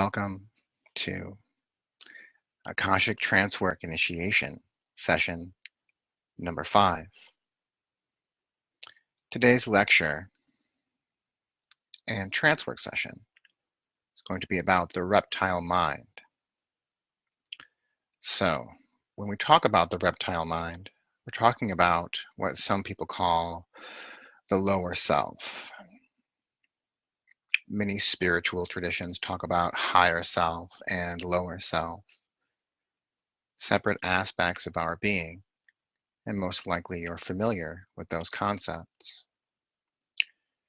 Welcome to Akashic Trancework Initiation session number 5. Today's lecture and trancework session is going to be about the reptile mind. So, when we talk about the reptile mind, we're talking about what some people call the lower self. Many spiritual traditions talk about higher self and lower self, separate aspects of our being, and most likely you're familiar with those concepts.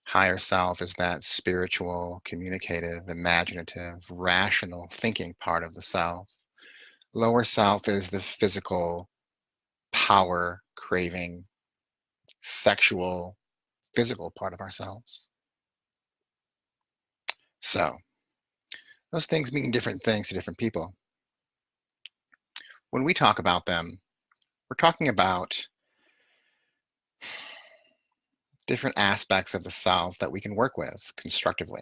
Higher self is that spiritual, communicative, imaginative, rational thinking part of the self. Lower self is the physical, power, craving, sexual, physical part of ourselves. So, those things mean different things to different people. When we talk about them, we're talking about different aspects of the self that we can work with constructively.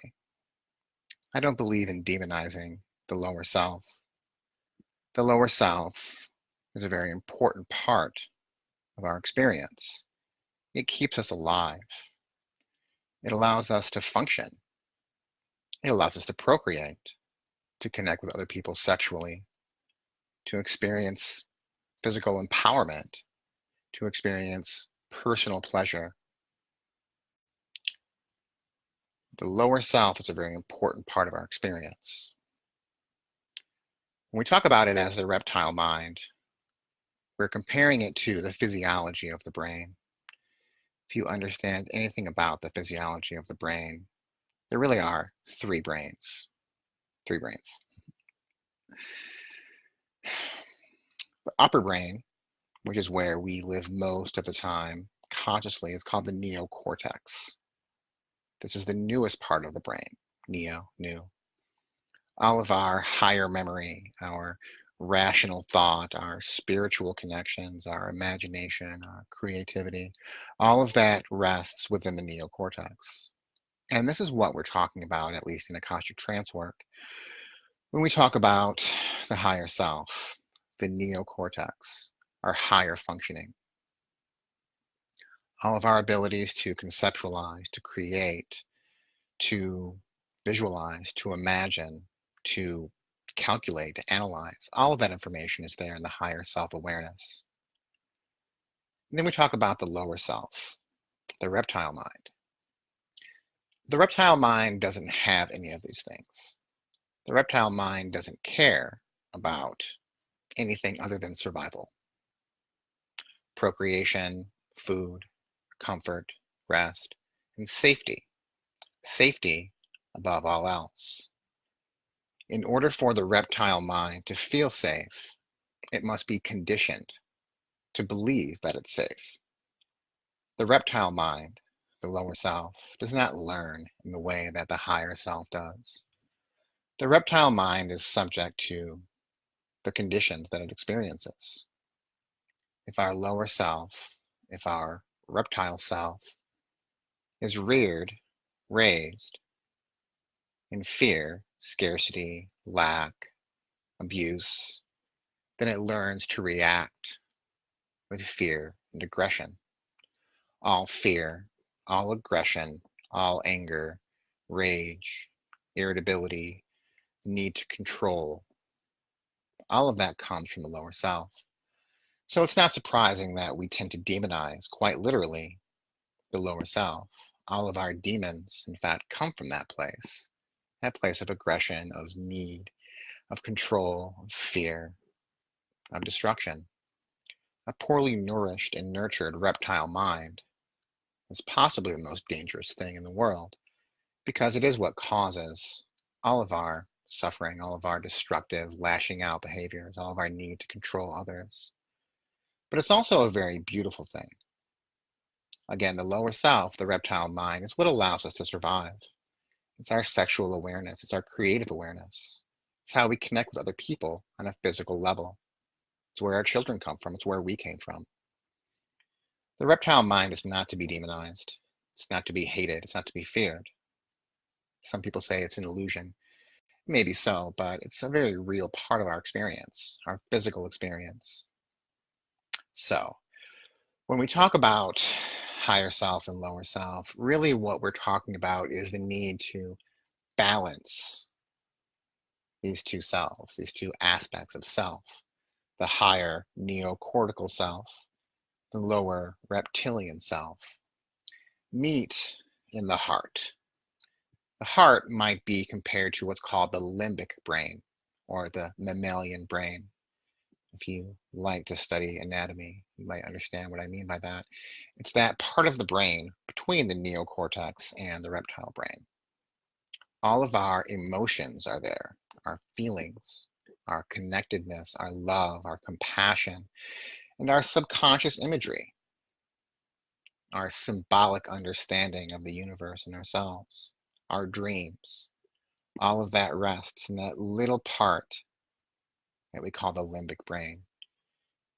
I don't believe in demonizing the lower self. The lower self is a very important part of our experience. It keeps us alive. It allows us to function. It allows us to procreate, to connect with other people sexually, to experience physical empowerment, to experience personal pleasure. The lower self is a very important part of our experience. When we talk about it as the reptile mind, we're comparing it to the physiology of the brain. If you understand anything about the physiology of the brain, there really are three brains. Three brains. The upper brain, which is where we live most of the time consciously, is called the neocortex. This is the newest part of the brain. Neo, new. All of our higher memory, our rational thought, our spiritual connections, our imagination, our creativity, all of that rests within the neocortex. And this is what we're talking about, at least in Akashic Trancework, when we talk about the higher self, the neocortex, our higher functioning. All of our abilities to conceptualize, to create, to visualize, to imagine, to calculate, to analyze, all of that information is there in the higher self-awareness. And then we talk about the lower self, the reptile mind. The reptile mind doesn't have any of these things. The reptile mind doesn't care about anything other than survival. Procreation, food, comfort, rest, and safety. Safety above all else. In order for the reptile mind to feel safe, it must be conditioned to believe that it's safe. The reptile mind, the lower self, does not learn in the way that the higher self does. The reptile mind is subject to the conditions that it experiences. If our lower self, if our reptile self is raised in fear, scarcity, lack, abuse, then it learns to react with fear and aggression. All fear, all aggression, all anger, rage, irritability, need to control, all of that comes from the lower self. So it's not surprising that we tend to demonize, quite literally, the lower self. All of our demons, in fact, come from that place of aggression, of need, of control, of fear, of destruction. A poorly nourished and nurtured reptile mind is possibly the most dangerous thing in the world because it is what causes all of our suffering, all of our destructive, lashing out behaviors, all of our need to control others. But it's also a very beautiful thing. Again, the lower self, the reptile mind, is what allows us to survive. It's our sexual awareness. It's our creative awareness. It's how we connect with other people on a physical level. It's where our children come from. It's where we came from. The reptile mind is not to be demonized. It's not to be hated. It's not to be feared. Some people say it's an illusion. Maybe so, but it's a very real part of our experience, our physical experience. So, when we talk about higher self and lower self, really what we're talking about is the need to balance these two selves, these two aspects of self, the higher neocortical self, the lower reptilian self, meet in the heart. The heart might be compared to what's called the limbic brain or the mammalian brain. If you like to study anatomy, you might understand what I mean by that. It's that part of the brain between the neocortex and the reptile brain. All of our emotions are there, our feelings, our connectedness, our love, our compassion, and our subconscious imagery, our symbolic understanding of the universe and ourselves, our dreams. All of that rests in that little part that we call the limbic brain,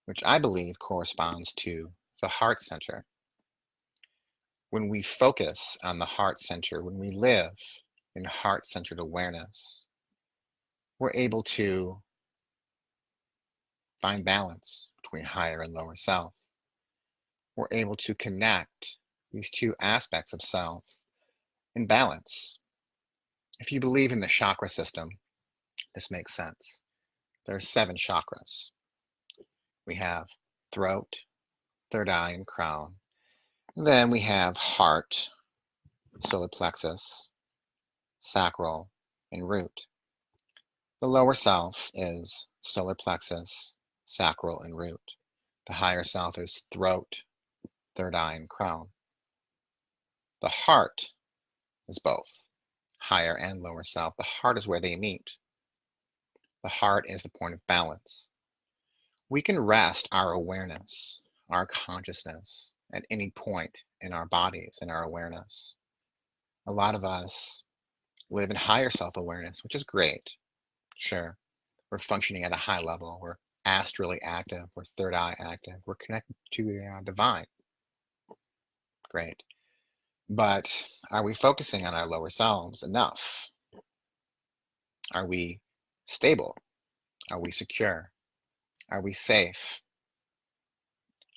which I believe corresponds to the heart center. When we focus on the heart center, when we live in heart-centered awareness, we're able to find balance between higher and lower self. We're able to connect these two aspects of self in balance. If you believe in the chakra system, this makes sense. There are 7 chakras. We have throat, third eye, and crown. Then we have heart, solar plexus, sacral, and root. The lower self is solar plexus, sacral, and root. The higher self is throat, third eye, and crown. The heart is both higher and lower self. The heart is where they meet. The heart is the point of balance. We can rest our awareness, our consciousness at any point in our bodies and our awareness. A lot of us live in higher self-awareness, which is great. Sure, we're functioning at a high level. We're astrally active. We're third eye active. We're connected to the divine. Great. But are we focusing on our lower selves enough? Are we stable? Are we secure? Are we safe?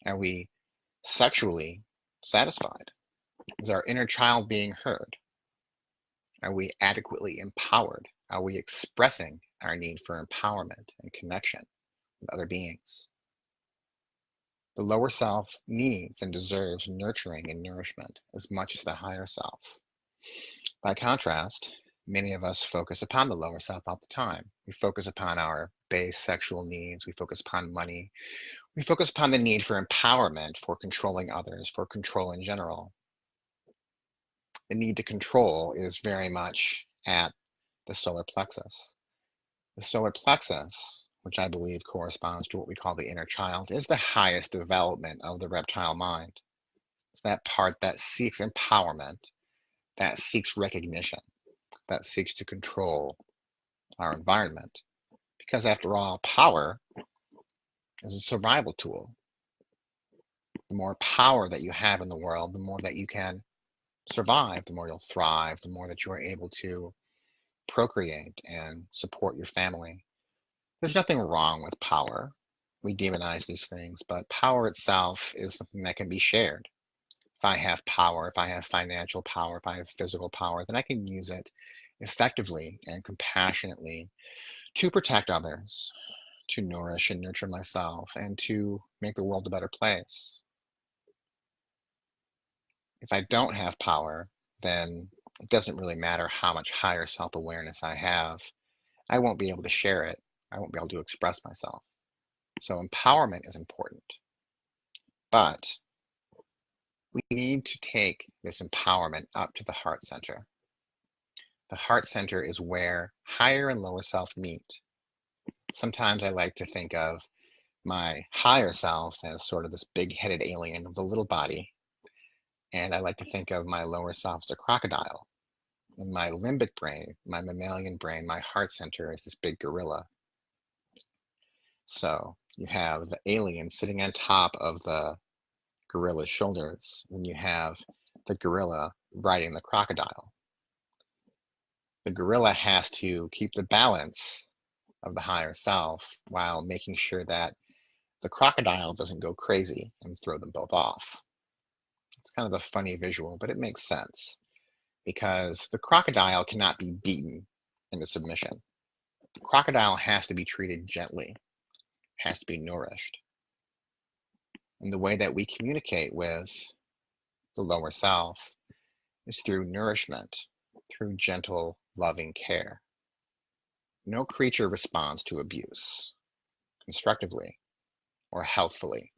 Are we sexually satisfied? Is our inner child being heard? Are we adequately empowered? Are we expressing our need for empowerment and connection with other beings? The lower self needs and deserves nurturing and nourishment as much as the higher self. By contrast, many of us focus upon the lower self all the time. We focus upon our base sexual needs. We focus upon money. We focus upon the need for empowerment, for controlling others, for control in general. The need to control is very much at the solar plexus. The solar plexus, which I believe corresponds to what we call the inner child, is the highest development of the reptile mind. It's that part that seeks empowerment, that seeks recognition, that seeks to control our environment. Because after all, power is a survival tool. The more power that you have in the world, the more that you can survive, the more you'll thrive, the more that you are able to procreate and support your family. There's nothing wrong with power. We demonize these things, but power itself is something that can be shared. If I have power, if I have financial power, if I have physical power, then I can use it effectively and compassionately to protect others, to nourish and nurture myself, and to make the world a better place. If I don't have power, then it doesn't really matter how much higher self-awareness I have. I won't be able to share it. I won't be able to express myself. So empowerment is important, but we need to take this empowerment up to the heart center. The heart center is where higher and lower self meet. Sometimes I like to think of my higher self as sort of this big-headed alien with a little body, and I like to think of my lower self as a crocodile. In my limbic brain, my mammalian brain, my heart center is this big gorilla. So you have the alien sitting on top of the gorilla's shoulders, and you have the gorilla riding the crocodile. The gorilla has to keep the balance of the higher self while making sure that the crocodile doesn't go crazy and throw them both off. It's kind of a funny visual, but it makes sense because the crocodile cannot be beaten into submission. The crocodile has to be treated gently, has to be nourished. And the way that we communicate with the lower self is through nourishment, through gentle, loving care. No creature responds to abuse constructively or healthfully.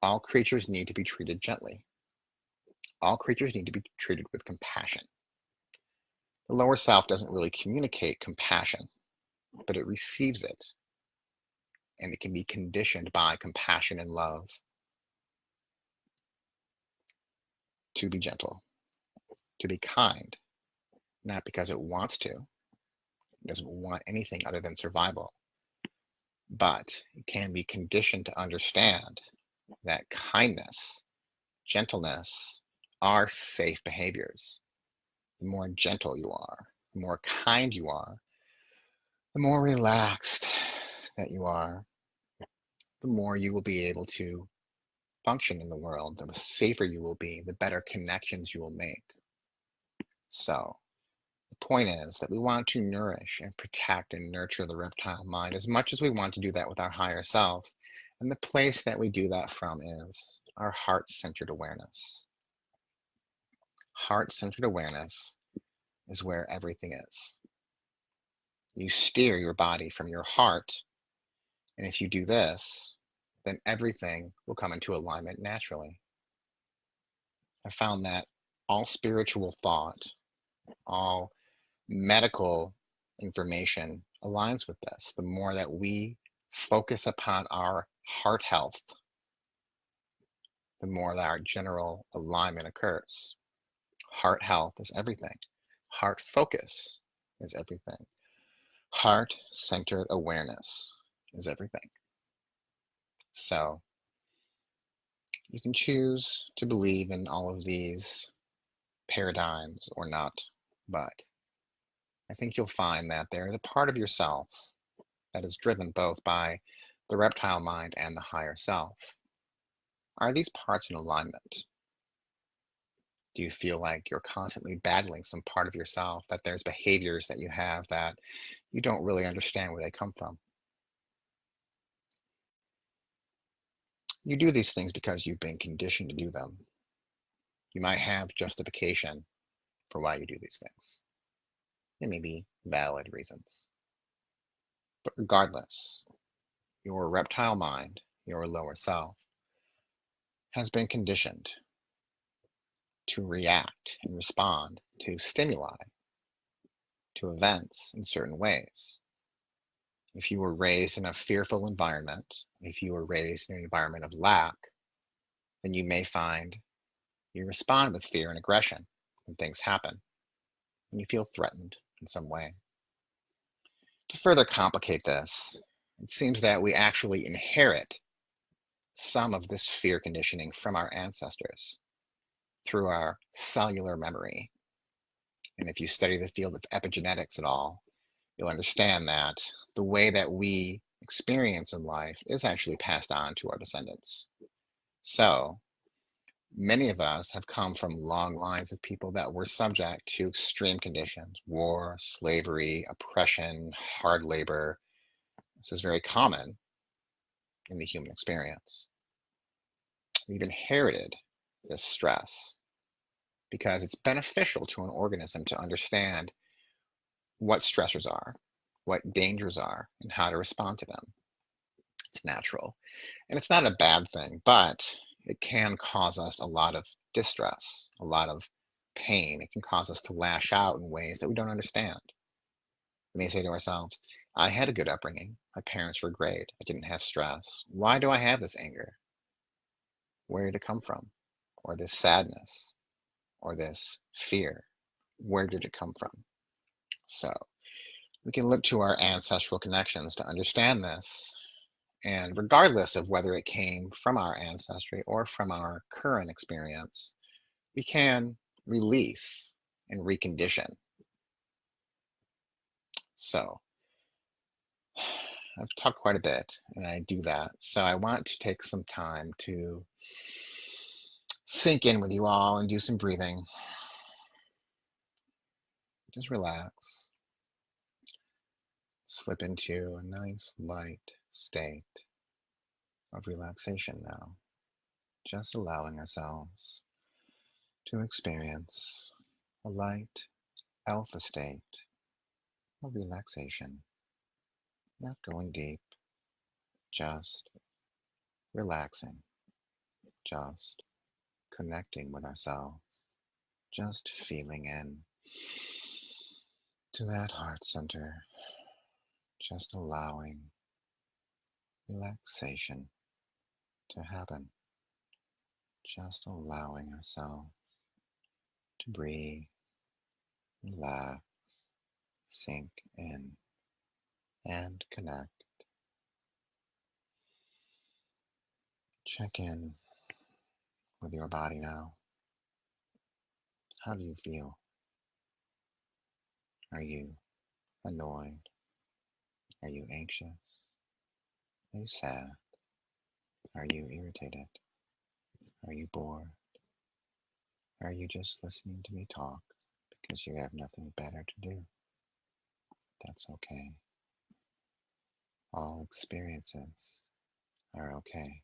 All creatures need to be treated gently. All creatures need to be treated with compassion. The lower self doesn't really communicate compassion, but it receives it, and it can be conditioned by compassion and love to be gentle, to be kind, not because it wants to. It doesn't want anything other than survival, but it can be conditioned to understand that kindness, gentleness are safe behaviors. The more gentle you are, the more kind you are, the more relaxed that you are, the more you will be able to function in the world, the safer you will be, the better connections you will make. So the point is that we want to nourish and protect and nurture the reptile mind as much as we want to do that with our higher self. And the place that we do that from is our heart-centered awareness. Heart-centered awareness is where everything is. You steer your body from your heart, and if you do this, then everything will come into alignment naturally. I found that all spiritual thought, all medical information aligns with this. The more that we focus upon our heart health, the more that our general alignment occurs. Heart health is everything. Heart focus is everything. Heart-centered awareness is everything. So you can choose to believe in all of these paradigms or not, but I think you'll find that there is a part of yourself that is driven both by the reptile mind and the higher self. Are these parts in alignment? Do you feel like you're constantly battling some part of yourself, that there's behaviors that you have that you don't really understand where they come from? You do these things because you've been conditioned to do them. You might have justification for why you do these things. It may be valid reasons. But regardless, your reptile mind, your lower self, has been conditioned to react and respond to stimuli, to events in certain ways. If you were raised in a fearful environment, if you were raised in an environment of lack, then you may find you respond with fear and aggression when things happen, and you feel threatened in some way. To further complicate this, it seems that we actually inherit some of this fear conditioning from our ancestors through our cellular memory. And if you study the field of epigenetics at all, you'll understand that the way that we experience in life is actually passed on to our descendants. So many of us have come from long lines of people that were subject to extreme conditions, war, slavery, oppression, hard labor. This is very common in the human experience. We've inherited this stress because it's beneficial to an organism to understand what stressors are, what dangers are, and how to respond to them. It's natural. And it's not a bad thing, but it can cause us a lot of distress, a lot of pain. It can cause us to lash out in ways that we don't understand. We may say to ourselves, I had a good upbringing. My parents were great. I didn't have stress. Why do I have this anger? Where did it come from? Or this sadness? Or this fear? Where did it come from? So we can look to our ancestral connections to understand this. And regardless of whether it came from our ancestry or from our current experience, we can release and recondition So I've talked quite a bit, and I do that. So I want to take some time to sink in with you all and do some breathing. Just relax. Slip into a nice light state of relaxation now. Just allowing ourselves to experience a light alpha state of relaxation. Not going deep, just relaxing, just connecting with ourselves, just feeling in to that heart center, just allowing relaxation to happen, just allowing ourselves to breathe, relax, sink in, and connect. Check in with your body now. How do you feel? Are you annoyed? Are you anxious? Are you sad? Are you irritated? Are you bored? Are you just listening to me talk because you have nothing better to do? That's okay. All experiences are okay.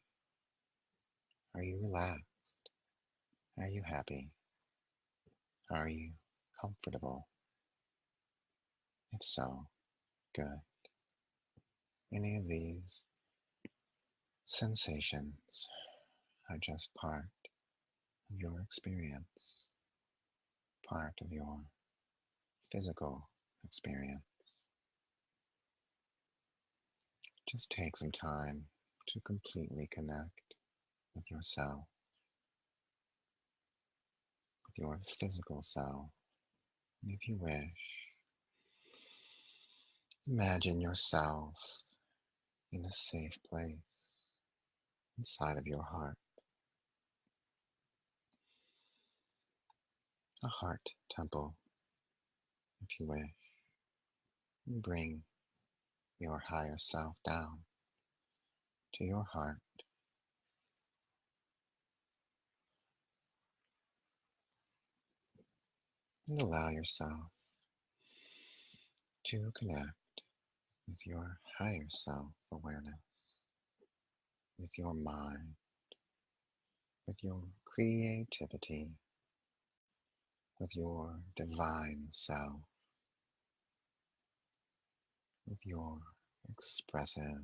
Are you relaxed? Are you happy? Are you comfortable? If so, good. Any of these sensations are just part of your experience, part of your physical experience. Just take some time to completely connect with yourself, with your physical self. And if you wish, imagine yourself in a safe place inside of your heart, a heart temple, if you wish. And bring your higher self down to your heart and allow yourself to connect with your higher self awareness, with your mind, with your creativity, with your divine self, with your expressive,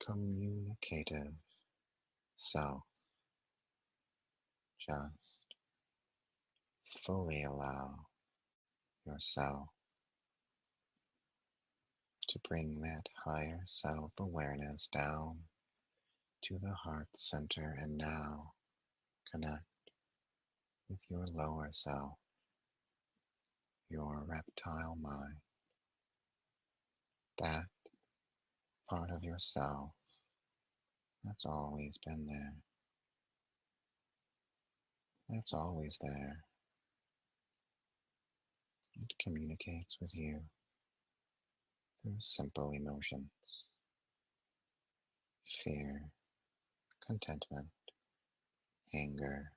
communicative self. Just fully allow yourself to bring that higher self-awareness down to the heart center and now connect with your lower self, your reptile mind, that part of yourself that's always been there, that's always there. It communicates with you through simple emotions, fear, contentment, anger.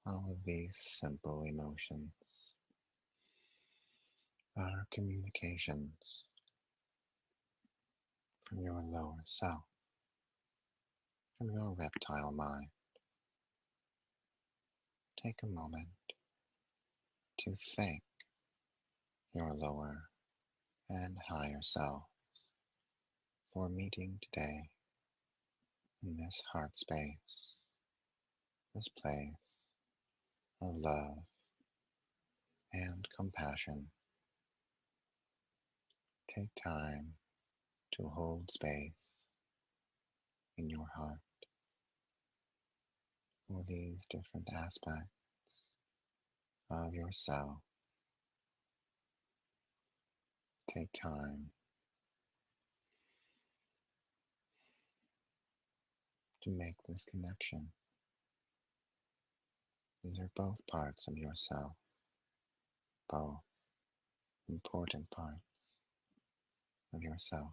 All of these simple emotions are communications from your lower self, from your reptile mind. Take a moment to thank your lower and higher self for meeting today in this heart space, this place of love and compassion. Take time to hold space in your heart for these different aspects of yourself. Take time to make this connection. These are both parts of yourself, both important parts of yourself.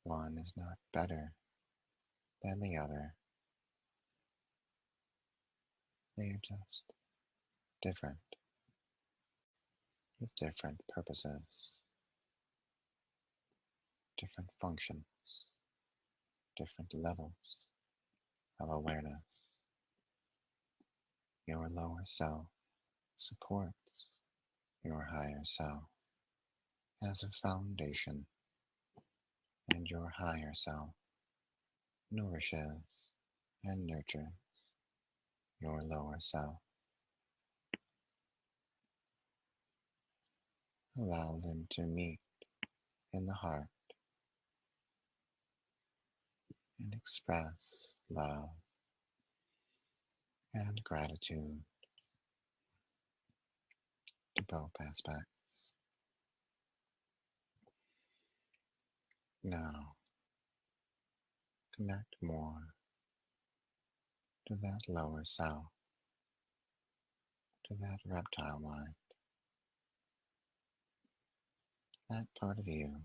One is not better than the other. They are just different with different purposes, different functions, different levels of awareness. Your lower self supports your higher self as a foundation, and your higher self nourishes and nurtures your lower self. Allow them to meet in the heart and express love and gratitude to both aspects. Now, connect more to that lower self, to that reptile mind, that part of you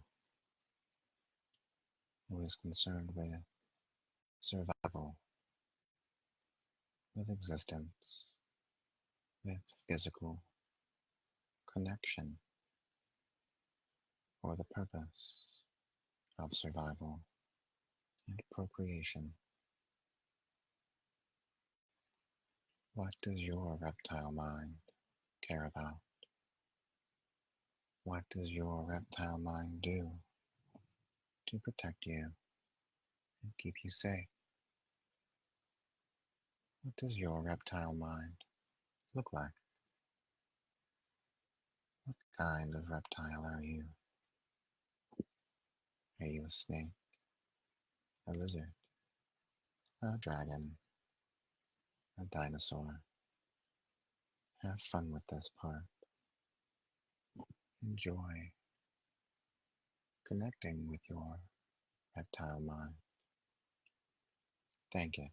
who is concerned with survival, with existence, with physical connection for the purpose of survival and procreation. What does your reptile mind care about? What does your reptile mind do to protect you and keep you safe? What does your reptile mind look like? What kind of reptile are you? Are you a snake, a lizard, a dragon, a dinosaur? Have fun with this part. Enjoy connecting with your reptile mind. Thank it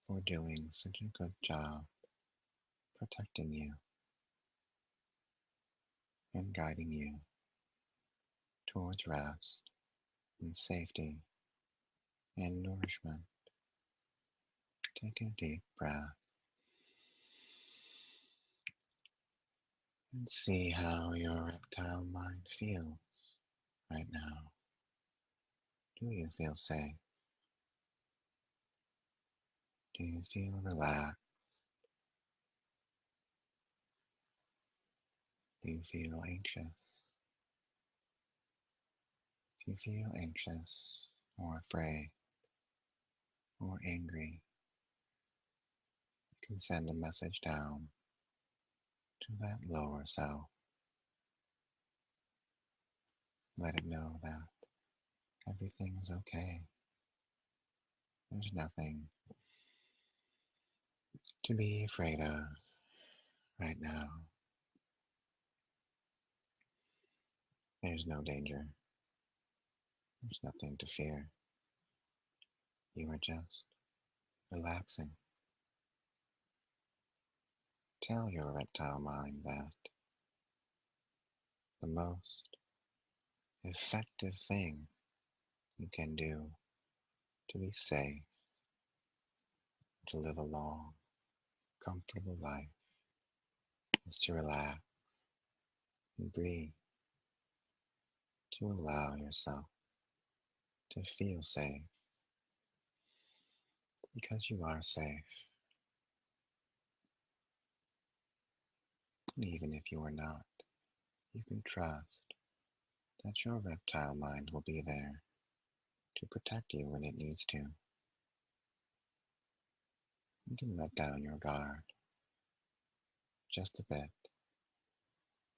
for doing such a good job protecting you and guiding you towards rest and safety and nourishment. Take a deep breath and see how your reptile mind feels right now. Do you feel safe? Do you feel relaxed? Do you feel anxious? If you feel anxious or afraid or angry, you can send a message down to that lower self. Let it know that everything is okay. There's nothing to be afraid of right now. There's no danger. There's nothing to fear. You are just relaxing. Tell your reptile mind that the most effective thing you can do to be safe, to live a long, comfortable life, is to relax and breathe, to allow yourself to feel safe, because you are safe. And even if you are not, you can trust that your reptile mind will be there to protect you when it needs to. You can let down your guard just a bit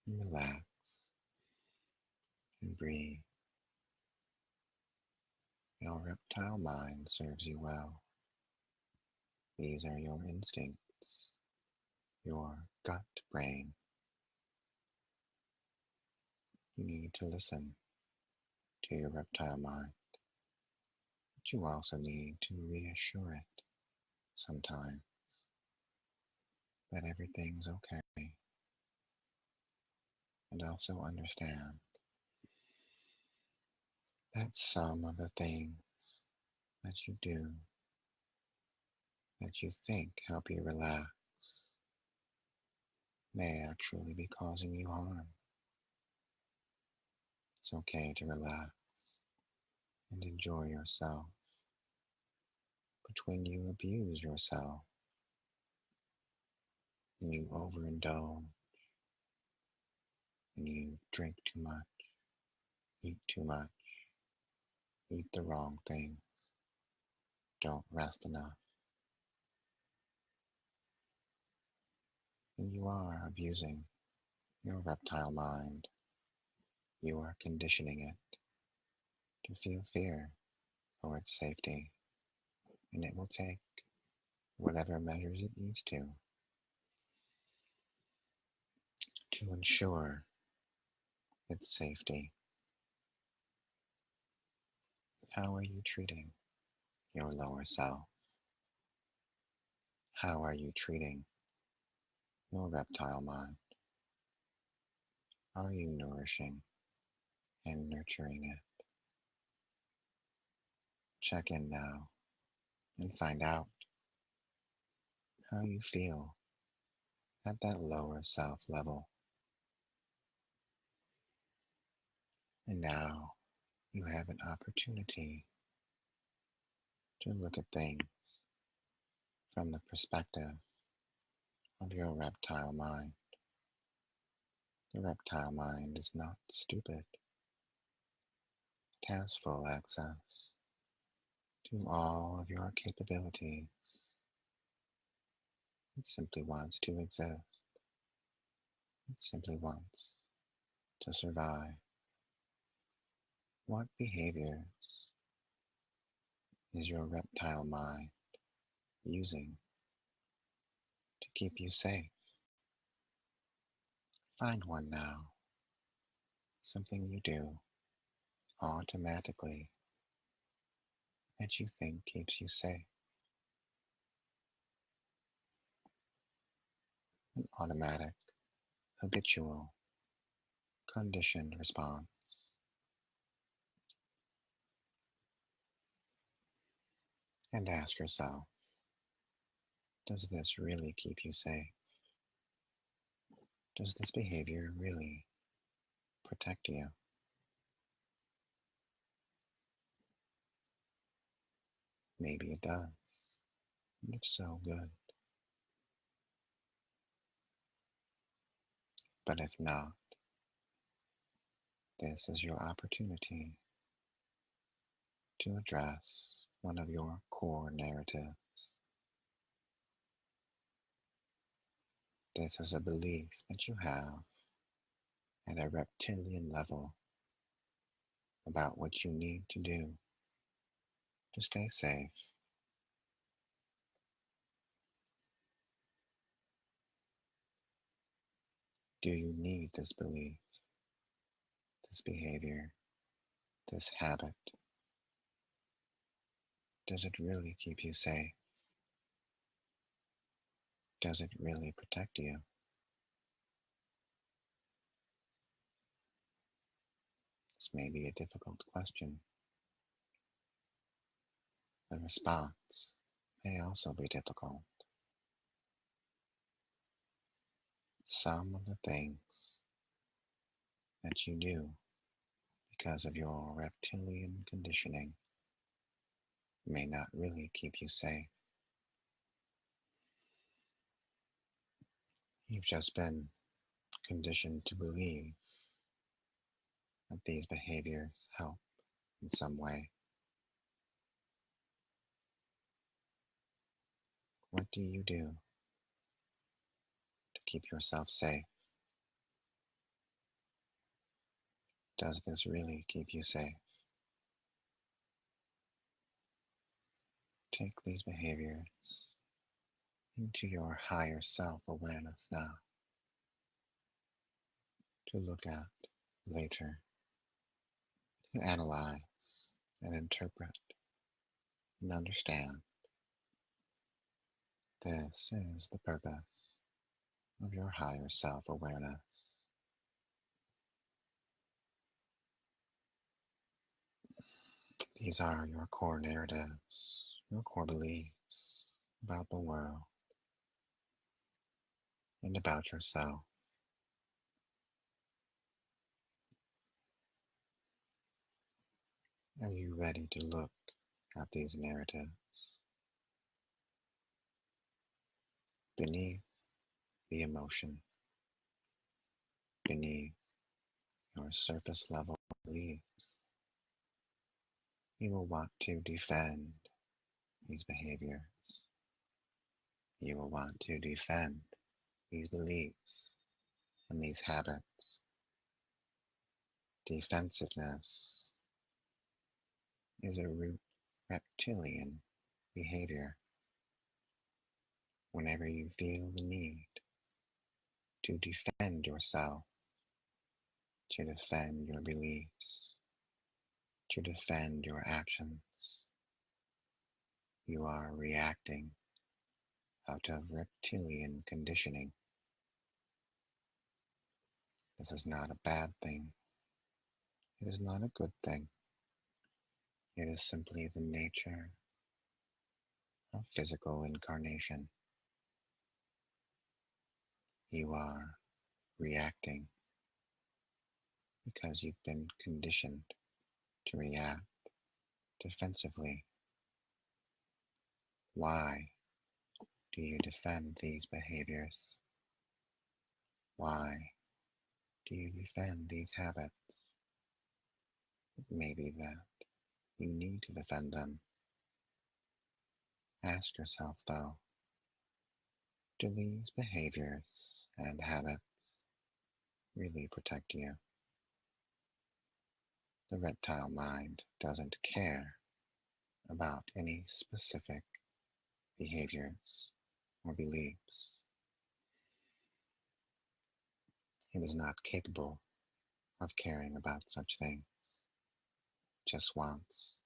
and relax and breathe. Your reptile mind serves you well. These are your instincts, your gut brain. You need to listen to your reptile mind, but you also need to reassure it sometimes. that everything's okay, and also understand that some of the things that you do that you think help you relax may actually be causing you harm. It's okay to relax and enjoy yourself. But when you abuse yourself, and you overindulge, and you drink too much, eat too much, eat the wrong thing, don't rest enough, and you are abusing your reptile mind. You are conditioning it to feel fear for its safety, and it will take whatever measures it needs to ensure its safety. How are you treating your lower self? How are you treating your reptile mind? Are you nourishing and nurturing it? Check in now and find out how you feel at that lower self level. And now you have an opportunity to look at things from the perspective of your reptile mind. The reptile mind is not stupid. It has full access to all of your capabilities. It simply wants to exist. It simply wants to survive. What behaviors is your reptile mind using to keep you safe? Find one now. Something you do automatically that you think keeps you safe. An automatic, habitual, conditioned response. And ask yourself, does this really keep you safe? Does this behavior really protect you? Maybe it does. And if so, good. But if not, this is your opportunity to address one of your core narratives. This is a belief that you have at a reptilian level about what you need to do to stay safe. Do you need this belief, this behavior, this habit? Does it really keep you safe? Does it really protect you? This may be a difficult question. The response may also be difficult. Some of the things that you do because of your reptilian conditioning may not really keep you safe. You've just been conditioned to believe that these behaviors help in some way. What do you do to keep yourself safe? Does this really keep you safe? Take these behaviors into your higher self-awareness now to look at later, to analyze and interpret and understand. This is the purpose of your higher self-awareness. These are your core narratives, your core beliefs about the world and about yourself. Are you ready to look at these narratives? Beneath the emotion, beneath your surface level beliefs, you will want to defend these behaviors. You will want to defend these beliefs and these habits. Defensiveness is a root reptilian behavior. Whenever you feel the need to defend yourself, to defend your beliefs, to defend your actions, you are reacting out of reptilian conditioning. This is not a bad thing. It is not a good thing. It is simply the nature of physical incarnation. You are reacting because you've been conditioned to react defensively. Why do you defend these behaviors? Why do you defend these habits? It may be that you need to defend them. Ask yourself, though, do these behaviors and habits really protect you? The reptile mind doesn't care about any specific behaviors or beliefs. It is not capable of caring about such things. It just wants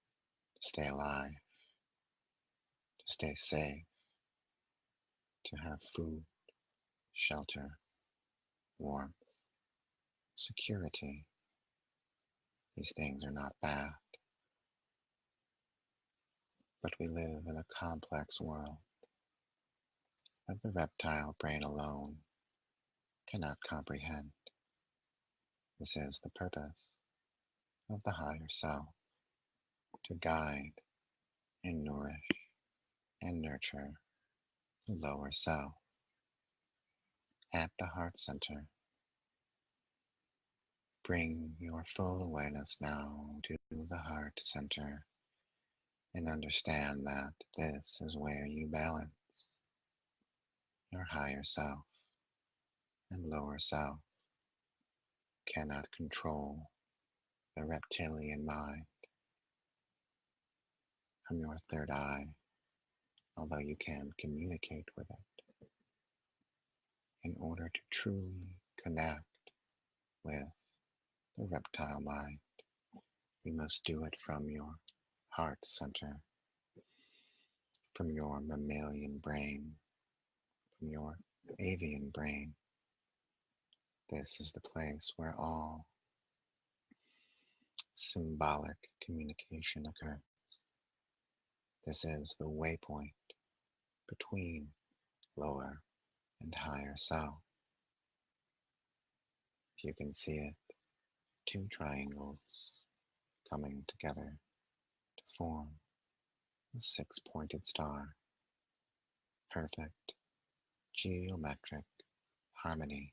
to stay alive, to stay safe, to have food, shelter, warmth, security. These things are not bad, but we live in a complex world that the reptile brain alone cannot comprehend. This is the purpose of the higher self, to guide and nourish and nurture the lower self. At the heart center, bring your full awareness now to the heart center and understand that this is where you balance your higher self and lower self. Cannot control the reptilian mind from your third eye, although you can communicate with it. In order to truly connect with the reptile mind, you must do it from your heart center, from your mammalian brain, from your avian brain. This is the place where all symbolic communication occurs. This is the waypoint between lower and higher self. You can see it, two triangles coming together to form a six-pointed star. Perfect geometric harmony.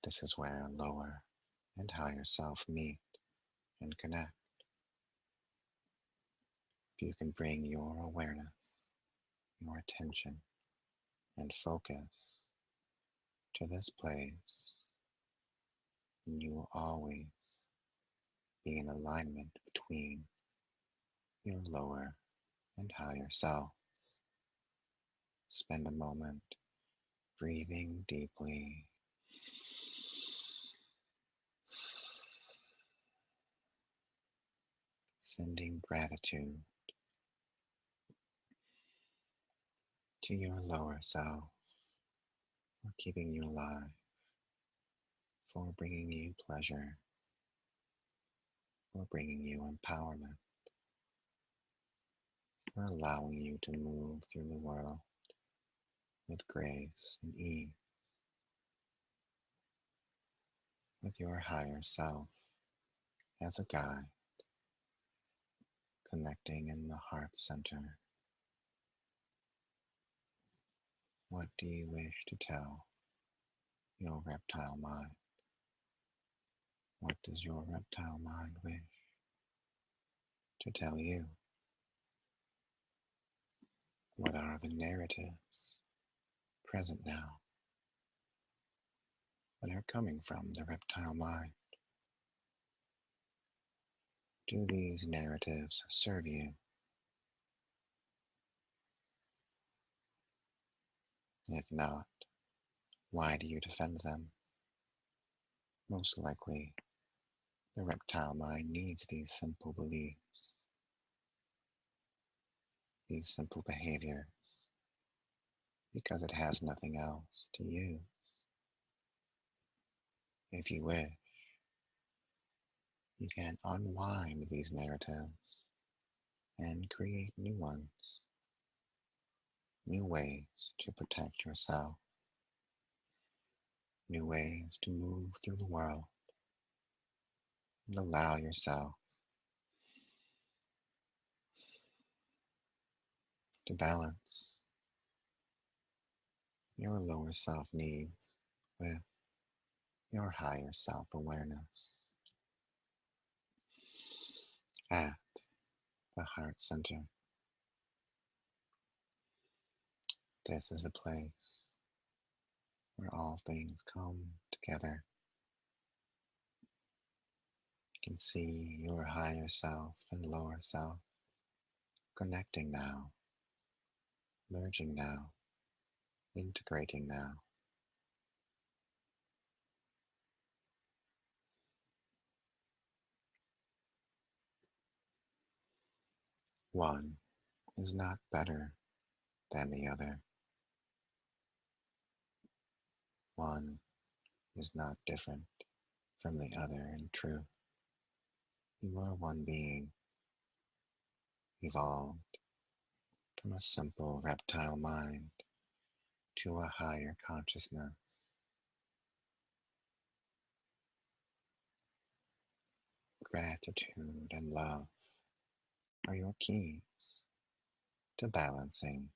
This is where lower and higher self meet and connect. If you can bring your awareness, your attention, and focus to this place, you will always be in alignment between your lower and higher self. Spend a moment breathing deeply, sending gratitude to your lower self for keeping you alive, for bringing you pleasure, for bringing you empowerment, for allowing you to move through the world with grace and ease, with your higher self as a guide, connecting in the heart center. What do you wish to tell your reptile mind? What does your reptile mind wish to tell you? What are the narratives present now that are coming from the reptile mind? Do these narratives serve you? If not, why do you defend them? Most likely, the reptile mind needs these simple beliefs, these simple behaviors, because it has nothing else to use. If you wish, you can unwind these narratives and create new ones, new ways to protect yourself, new ways to move through the world, and allow yourself to balance your lower self needs with your higher self awareness. At the heart center, this is a place where all things come together. You can see your higher self and lower self connecting now, merging now, integrating now. One is not better than the other. One is not different from the other in truth. You are one being, evolved from a simple reptile mind to a higher consciousness. Gratitude and love are your keys to balancing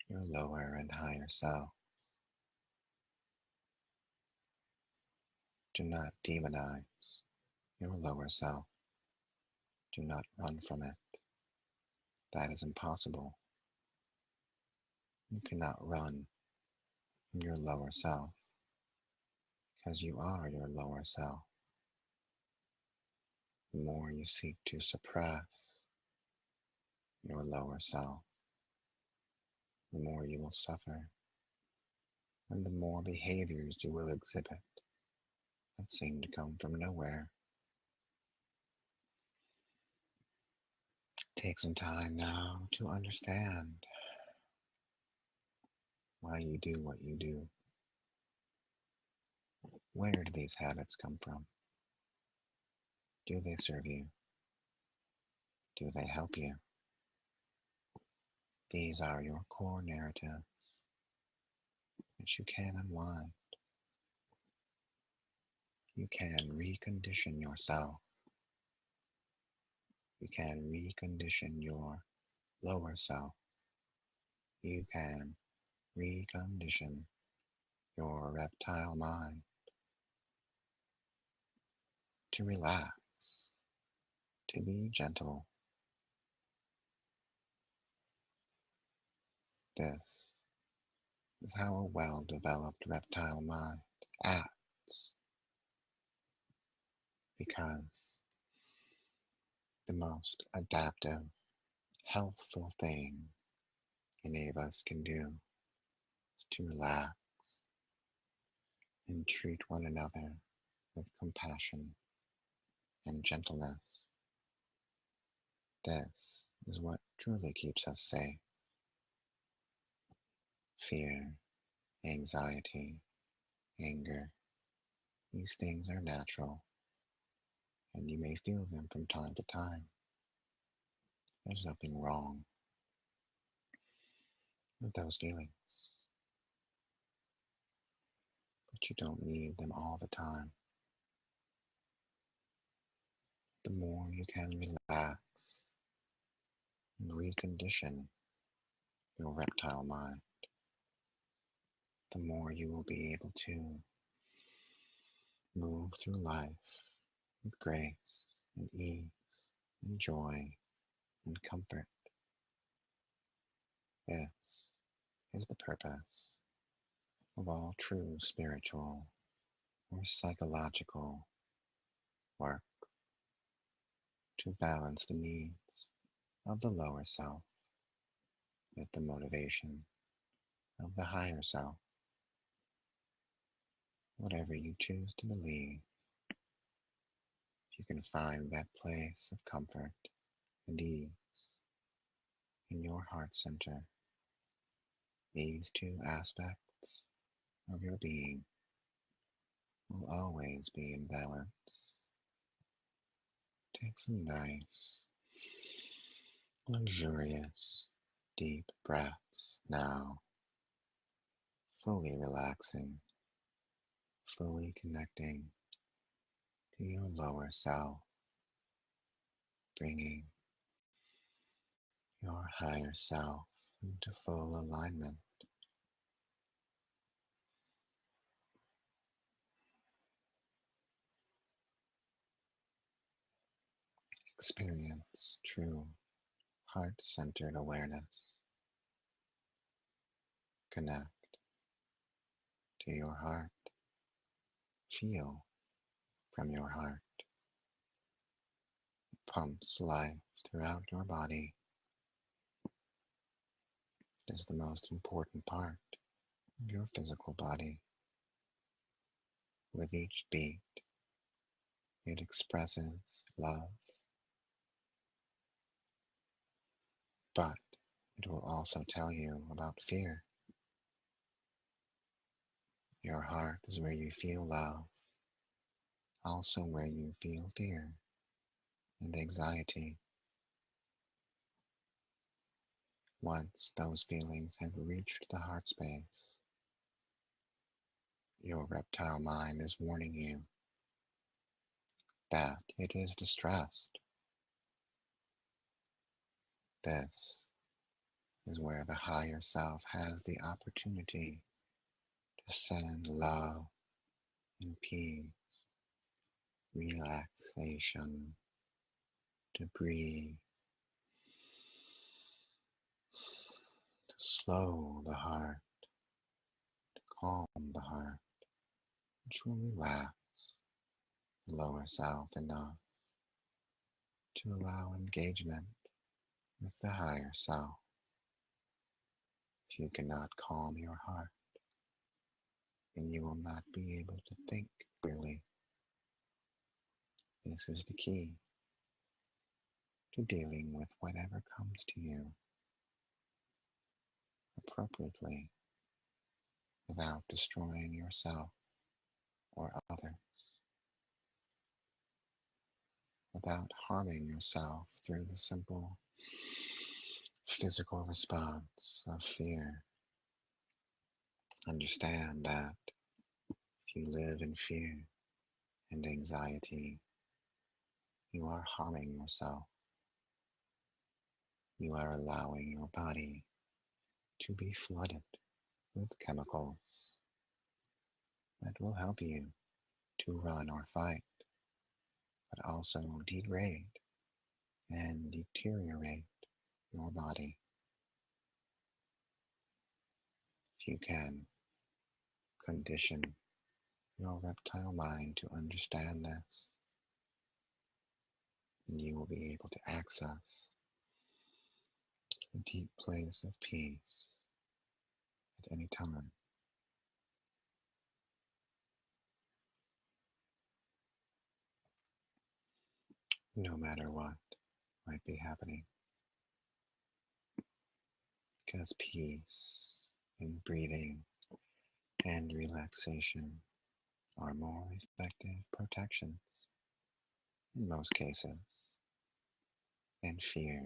your lower and higher self. Do not demonize your lower self. Do not run from it. That is impossible. You cannot run from your lower self because you are your lower self. The more you seek to suppress your lower self, the more you will suffer, and the more behaviors you will exhibit that seem to come from nowhere. Take some time now to understand why you do what you do. Where do these habits come from? Do they serve you? Do they help you? These are your core narratives, which you can unwind. You can recondition yourself. You can recondition your lower self. You can recondition your reptile mind to relax, to be gentle. This is how a well-developed reptile mind acts, because the most adaptive, healthful thing any of us can do is to relax and treat one another with compassion and gentleness. This is what truly keeps us safe. Fear anxiety, anger. These things are natural, and you may feel them from time to time. There's nothing wrong with those feelings, but you don't need them all the time. The more you can relax and recondition your reptile mind, the more you will be able to move through life with grace and ease and joy and comfort. This is the purpose of all true spiritual or psychological work, to balance the needs of the lower self with the motivation of the higher self. Whatever you choose to believe, if you can find that place of comfort and ease in your heart center, these two aspects of your being will always be in balance. Take some nice, luxurious, deep breaths now, fully relaxing, fully connecting to your lower self, bringing your higher self into full alignment. Experience true heart-centered awareness. Connect to your heart. Feel from your heart. It pumps life throughout your body. It is the most important part of your physical body. With each beat, it expresses love, but it will also tell you about fear. Your heart is where you feel love, also where you feel fear and anxiety. Once those feelings have reached the heart space, your reptile mind is warning you that it is distressed. This is where the higher self has the opportunity to send love and peace, relaxation, to breathe, to slow the heart, to calm the heart, which will relax the lower self enough to allow engagement with the higher self. If you cannot calm your heart, then you will not be able to think clearly. This is the key to dealing with whatever comes to you appropriately without destroying yourself or others, without harming yourself through the simple physical response of fear. Understand that if you live in fear and anxiety, you are harming yourself. You are allowing your body to be flooded with chemicals that will help you to run or fight, but also degrade and deteriorate your body. If you can condition your reptile mind to understand this, then you will be able to access a deep place of peace at any time. No matter what might be happening, because peace and breathing and relaxation are more effective protections in most cases than fear,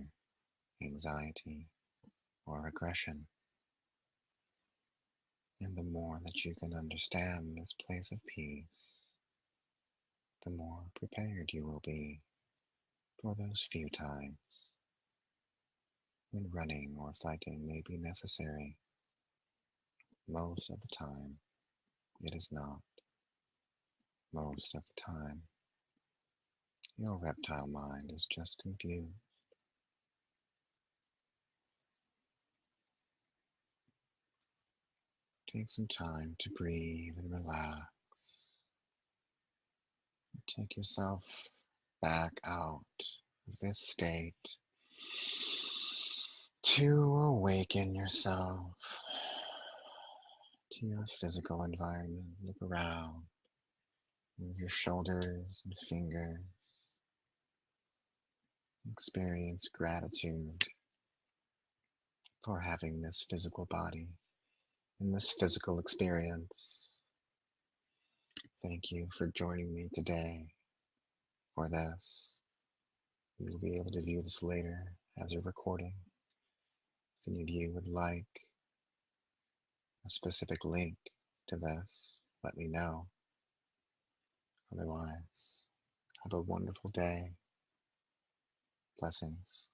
anxiety, or aggression. And the more that you can understand this place of peace, the more prepared you will be for those few times when running or fighting may be necessary. Most of the time, it is not. Most of the time, your reptile mind is just confused. Take some time to breathe and relax. Take yourself back out of this state to awaken yourself to your physical environment. Look around, move your shoulders and fingers. Experience gratitude for having this physical body and this physical experience. Thank you for joining me today for this. You'll be able to view this later as a recording. If any of you would like a specific link to this, let me know. Otherwise, have a wonderful day. Blessings.